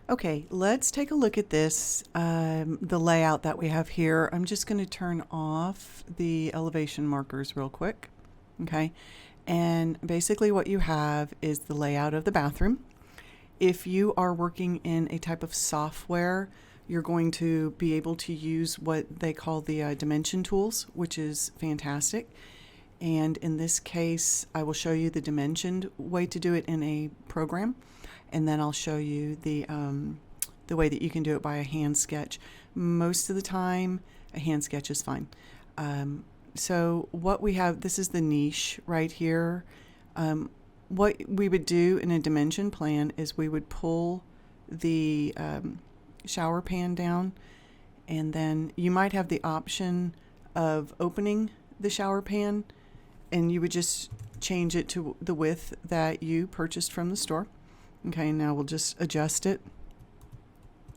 Okay, let's take a look at this, the layout that we have here. I'm just going to turn off the elevation markers real quick. Okay, and basically what you have is the layout of the bathroom. If you are working in a type of software, you're going to be able to use what they call the dimension tools, which is fantastic. And in this case, I will show you the dimensioned way to do it in a program, and then I'll show you the way that you can do it by a hand sketch. Most of the time, a hand sketch is fine. So what we have, this is the niche right here. What we would do in a dimension plan is we would pull the shower pan down, and then you might have the option of opening the shower pan, and you would just change it to the width that you purchased from the store. Okay, now we'll just adjust it.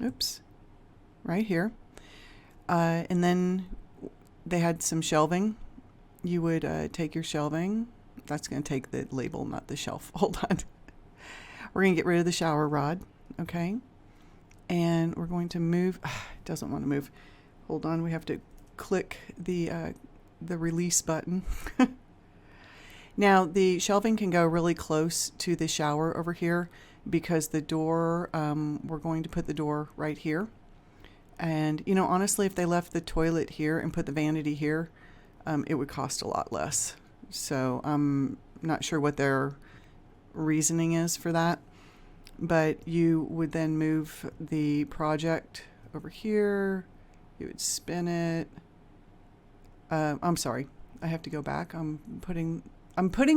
Oops, right here. And then they had some shelving. You would take your shelving. That's going to take the label, not the shelf. Hold on. We're going to get rid of the shower rod. Okay. And we're going to move. It doesn't want to move. Hold on. We have to click the release button. Now, the shelving can go really close to the shower over here because the door, we're going to put the door right here. And, you know, honestly, if they left the toilet here and put the vanity here, it would cost a lot less. So I'm not sure what their reasoning is for that. But you would then move the project over here. You would spin it. I'm sorry. I have to go back. I'm putting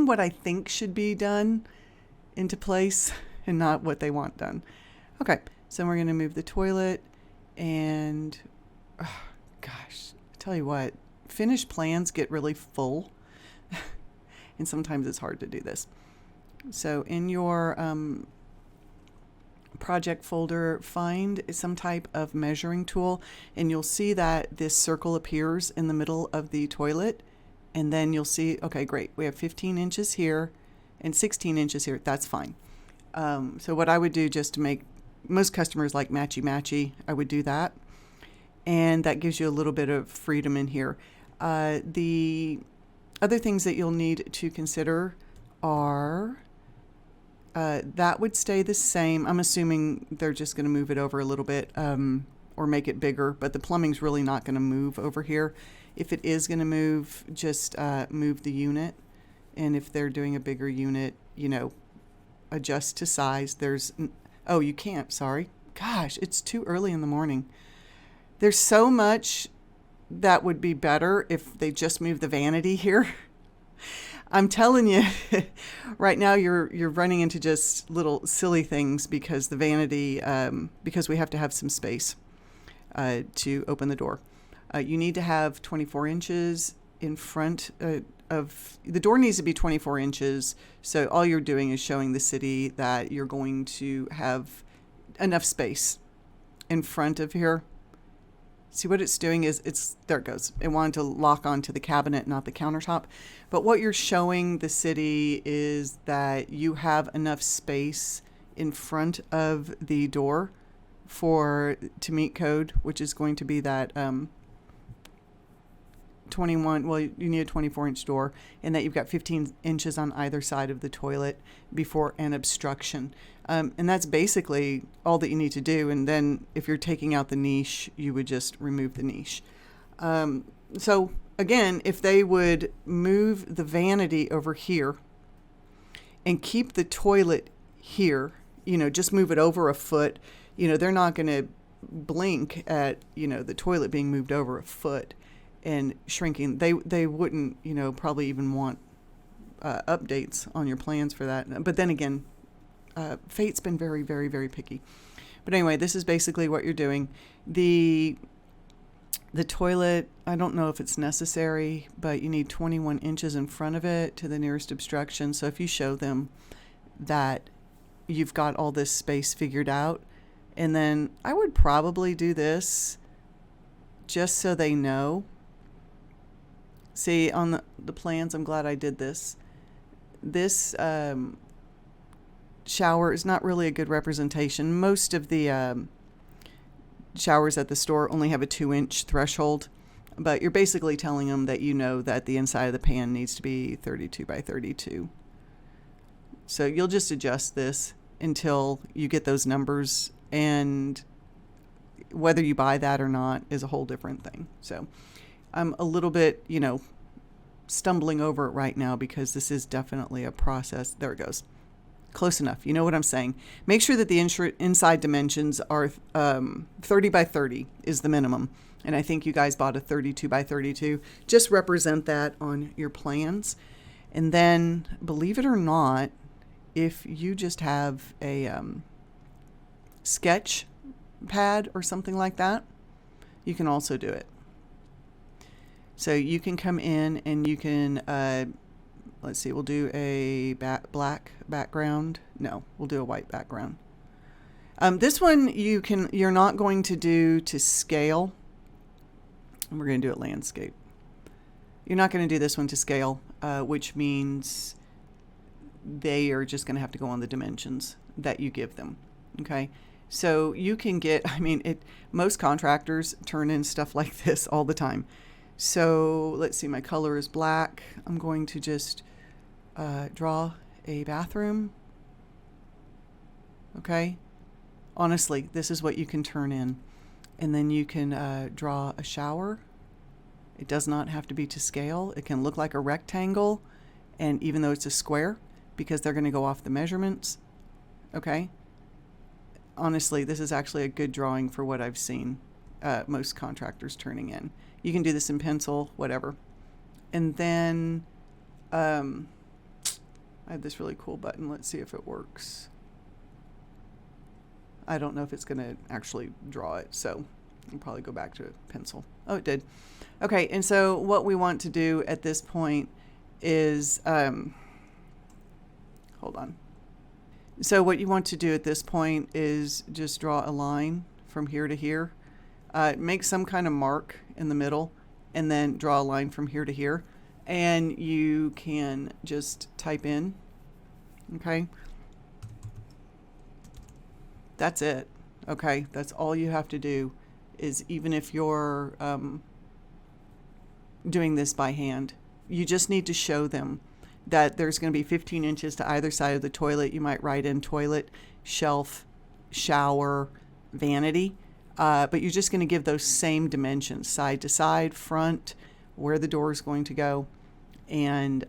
what I think should be done into place and not what they want done. Okay, so we're going to move the toilet, and gosh, I tell you what, finished plans get really full, and sometimes it's hard to do this. So in your project folder, find some type of measuring tool, and you'll see that this circle appears in the middle of the toilet. And then you'll see, okay, great. We have 15 inches here and 16 inches here. That's fine. So what I would do, just to make, most customers like matchy-matchy, I would do that. And that gives you a little bit of freedom in here. The other things that you'll need to consider are, that would stay the same. I'm assuming they're just going to move it over a little bit or make it bigger, but the plumbing's really not going to move over here. If it is going to move, just move the unit. And if they're doing a bigger unit, you know, adjust to size. Oh, you can't, sorry. Gosh, it's too early in the morning. There's so much that would be better if they just moved the vanity here. I'm telling you, right now you're running into just little silly things because the vanity, because we have to have some space to open the door. You need to have 24 inches in front of the door. Needs to be 24 inches. So all you're doing is showing the city that you're going to have enough space in front of here. See what it's doing is there it goes. It wanted to lock onto the cabinet, not the countertop. But what you're showing the city is that you have enough space in front of the door to meet code, which is going to be that 21, well, you need a 24-inch door, and that you've got 15 inches on either side of the toilet before an obstruction. And that's basically all that you need to do. And then if you're taking out the niche, you would just remove the niche. So again, if they would move the vanity over here and keep the toilet here, you know, just move it over a foot, you know, they're not going to blink at, you know, the toilet being moved over a foot and shrinking. They wouldn't, you know, probably even want updates on your plans for that. But then again, fate's been very, very, very picky. But anyway, this is basically what you're doing. The toilet, I don't know if it's necessary, but you need 21 inches in front of it to the nearest obstruction. So if you show them that you've got all this space figured out, and then I would probably do this just so they know. See, on the plans, I'm glad I did this. This shower is not really a good representation. Most of the showers at the store only have a 2-inch threshold, but you're basically telling them that you know that the inside of the pan needs to be 32 by 32. So you'll just adjust this until you get those numbers, and whether you buy that or not is a whole different thing. So I'm a little bit, stumbling over it right now because this is definitely a process. There it goes. Close enough. You know what I'm saying. Make sure that the inside dimensions are 30 by 30 is the minimum. And I think you guys bought a 32 by 32. Just represent that on your plans. And then, believe it or not, if you just have a sketch pad or something like that, you can also do it. So you can come in and you can, let's see, we'll do a black background. No, we'll do a white background. This one you're not going to do to scale. And we're going to do it landscape. You're not going to do this one to scale, which means they are just going to have to go on the dimensions that you give them. Okay. So you can get, most contractors turn in stuff like this all the time. So let's see, my color is black. I'm going to just draw a bathroom. Okay. Honestly, this is what you can turn in. And then you can draw a shower. It does not have to be to scale. It can look like a rectangle, and even though it's a square, because they're going to go off the measurements. Okay. Honestly, this is actually a good drawing for what I've seen most contractors turning in. You can do this in pencil, whatever. And then I have this really cool button. Let's see if it works. I don't know if it's going to actually draw it, so I'll probably go back to pencil. Oh, it did. Okay, and so what we want to do at this point is, hold on. So what you want to do at this point is just draw a line from here to here. Make some kind of mark in the middle, and then draw a line from here to here. And you can just type in, okay? That's it. Okay, that's all you have to do, is even if you're doing this by hand, you just need to show them that there's going to be 15 inches to either side of the toilet. You might write in toilet, shelf, shower, vanity, but you're just going to give those same dimensions, side to side, front, where the door is going to go, and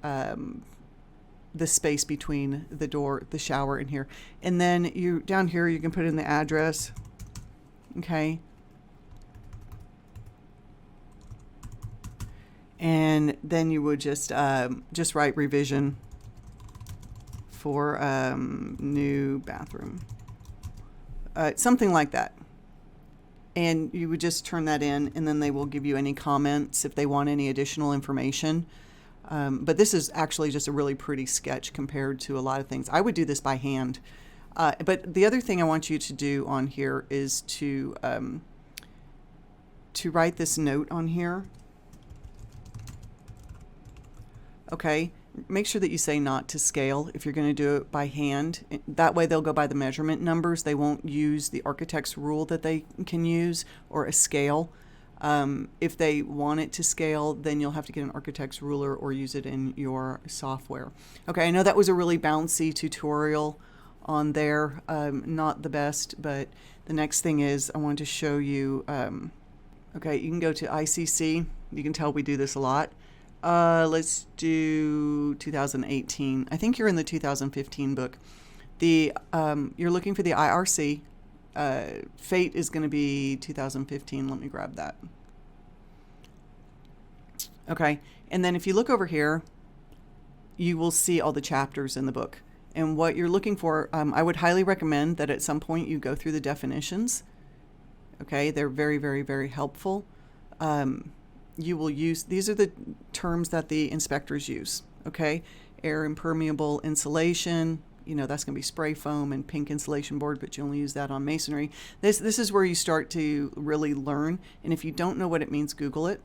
the space between the door, the shower, and here. And then you down here, you can put in the address. Okay. And then you would just write revision for new bathroom, something like that. And you would just turn that in, and then they will give you any comments if they want any additional information. But this is actually just a really pretty sketch compared to a lot of things. I would do this by hand. But the other thing I want you to do on here is to write this note on here. Okay, make sure that you say not to scale if you're going to do it by hand. That way they'll go by the measurement numbers. They won't use the architect's rule that they can use, or a scale. If they want it to scale, then you'll have to get an architect's ruler or use it in your software. Okay, I know that was a really bouncy tutorial on there. Not the best, but the next thing is I want to show you, okay, you can go to ICC. You can tell we do this a lot. Let's do 2018. I think you're in the 2015 book. You're looking for the IRC. Fate is going to be 2015. Let me grab that. Okay. And then if you look over here, you will see all the chapters in the book. And what you're looking for, I would highly recommend that at some point you go through the definitions. Okay. They're very, very, very helpful. You will use, these are the terms that the inspectors use. Okay. Air impermeable insulation. That's going to be spray foam and pink insulation board, but you only use that on masonry. This is where you start to really learn. And if you don't know what it means, Google it.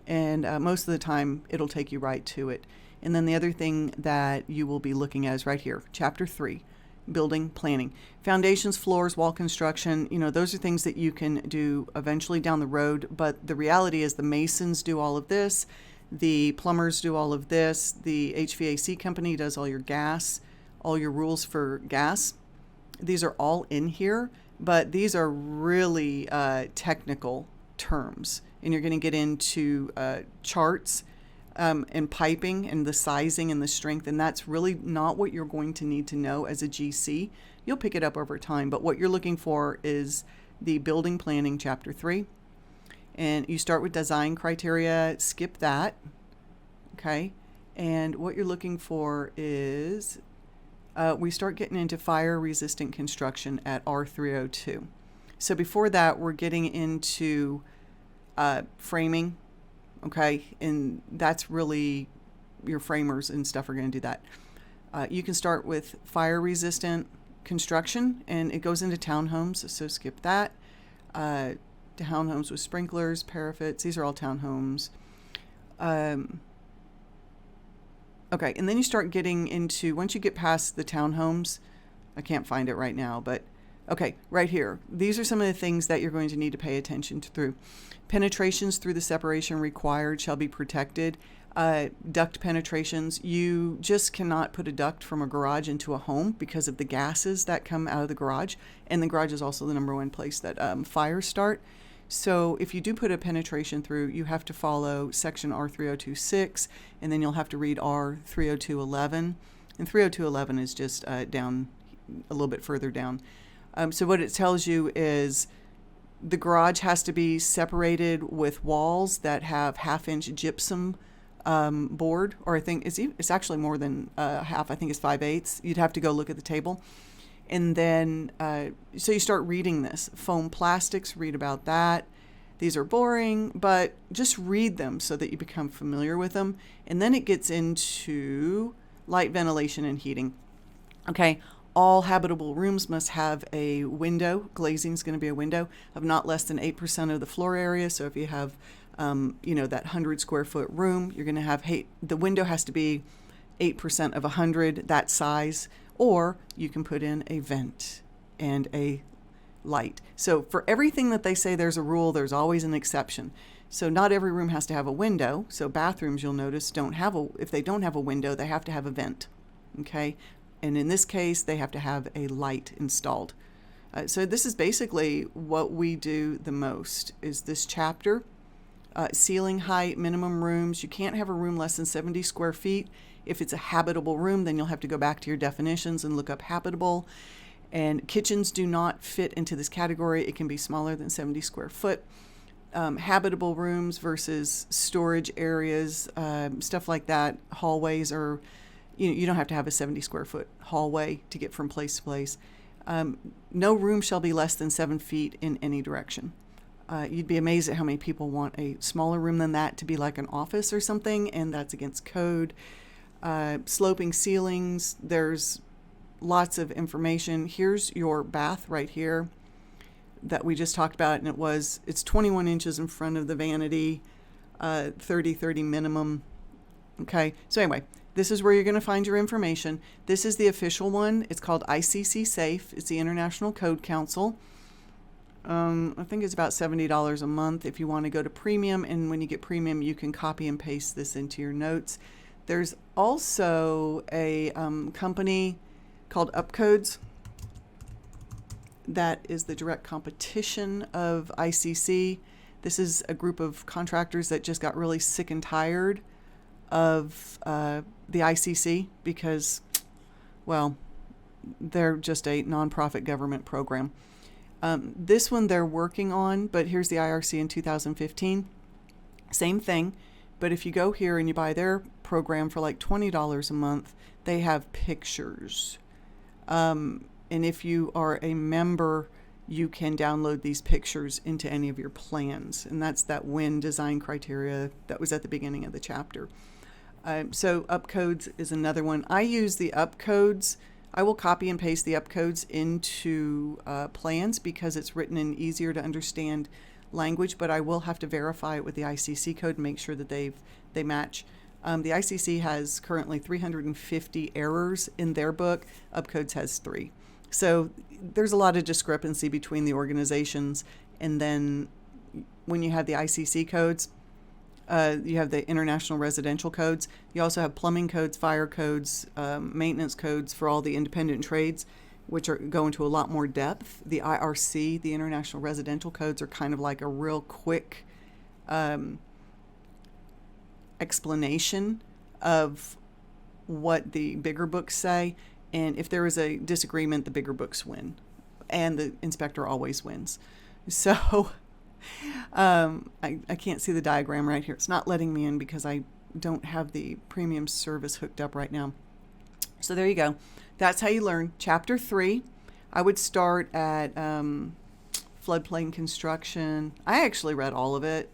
And most of the time, it'll take you right to it. And then the other thing that you will be looking at is right here, Chapter 3. building planning. Foundations, floors, wall construction, those are things that you can do eventually down the road. But the reality is the masons do all of this. The plumbers do all of this. The HVAC company does all your gas, all your rules for gas. These are all in here, but these are really technical terms. And you're going to get into charts and piping and the sizing and the strength. And that's really not what you're going to need to know as a GC. You'll pick it up over time. But what you're looking for is the building planning chapter 3. And you start with design criteria, skip that. Okay. And what you're looking for is we start getting into fire resistant construction at R302. So before that, we're getting into framing. Okay, and that's really your framers and stuff are going to do that. You can start with fire resistant construction, and it goes into townhomes, so skip that. Townhomes with sprinklers, parapets, these are all townhomes. Okay, and then you start getting into, once you get past the townhomes, I can't find it right now, but okay, right here. These are some of the things that you're going to need to pay attention to through. Penetrations through the separation required shall be protected. Duct penetrations. You just cannot put a duct from a garage into a home because of the gases that come out of the garage. And the garage is also the number one place that fires start. So if you do put a penetration through, you have to follow section R3026, and then you'll have to read R30211. And 30211 is just down a little bit further down. So what it tells you is the garage has to be separated with walls that have 1/2-inch gypsum board, or I think it's actually more than half. I think it's 5/8. You'd have to go look at the table. And then, so you start reading this. Foam plastics, read about that. These are boring, but just read them so that you become familiar with them. And then it gets into light ventilation and heating. Okay. All habitable rooms must have a window. Glazing is going to be a window of not less than 8% of the floor area. So if you have, that 100 square foot room, you're going to have, the window has to be 8% of 100, that size, or you can put in a vent and a light. So for everything that they say there's a rule, there's always an exception. So not every room has to have a window. So bathrooms, you'll notice, if they don't have a window, they have to have a vent. Okay. And in this case, they have to have a light installed. So this is basically what we do the most, is this chapter. Ceiling height, minimum rooms. You can't have a room less than 70 square feet. If it's a habitable room, then you'll have to go back to your definitions and look up habitable. And kitchens do not fit into this category. It can be smaller than 70 square foot. Habitable rooms versus storage areas, stuff like that. Hallways are... You don't have to have a 70 square foot hallway to get from place to place. No room shall be less than 7 feet in any direction. You'd be amazed at how many people want a smaller room than that to be like an office or something, and that's against code. Sloping ceilings, there's lots of information. Here's your bath right here that we just talked about, and it's 21 inches in front of the vanity, 30 minimum. Okay, so anyway, this is where you're going to find your information. This is the official one. It's called ICC Safe. It's the International Code Council. I think it's about $70 a month if you want to go to premium. And when you get premium, you can copy and paste this into your notes. There's also a company called Upcodes that is the direct competition of ICC. This is a group of contractors that just got really sick and tired of the ICC because, well, they're just a nonprofit government program. This one they're working on, but here's the IRC in 2015. Same thing, but if you go here and you buy their program for like $20 a month, they have pictures. And if you are a member, you can download these pictures into any of your plans. And that's that WIN design criteria that was at the beginning of the chapter. So Upcodes is another one. I use the Upcodes. I will copy and paste the Upcodes into plans because it's written in easier to understand language, but I will have to verify it with the ICC code and make sure that they match. The ICC has currently 350 errors in their book. Upcodes has 3. So there's a lot of discrepancy between the organizations. And then when you have the ICC codes, you have the international residential codes. You also have plumbing codes, fire codes, maintenance codes for all the independent trades, which go into a lot more depth. The IRC, the international residential codes, are kind of like a real quick explanation of what the bigger books say. And if there is a disagreement, the bigger books win. And the inspector always wins. So I can't see the diagram right here. It's not letting me in because I don't have the premium service hooked up right now. So there you go. That's how you learn. Chapter 3, I would start at floodplain construction. I actually read all of it.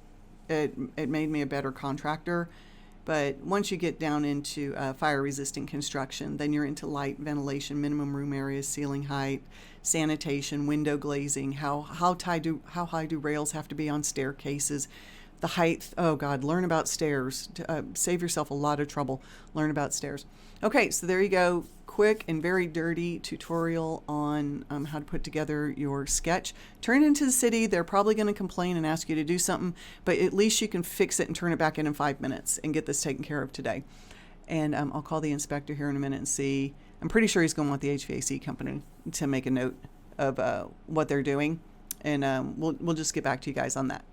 It made me a better contractor. But once you get down into fire-resistant construction, then you're into light ventilation, minimum room areas, ceiling height, sanitation, window glazing, how high do rails have to be on staircases, the height. Oh God, learn about stairs. Save yourself a lot of trouble. Learn about stairs. Okay, so there you go. Quick and very dirty tutorial on how to put together your sketch. Turn it into the city. They're probably going to complain and ask you to do something, but at least you can fix it and turn it back in 5 minutes and get this taken care of today. And I'll call the inspector here in a minute and see. I'm pretty sure he's going to want the HVAC company to make a note of what they're doing, and we'll just get back to you guys on that.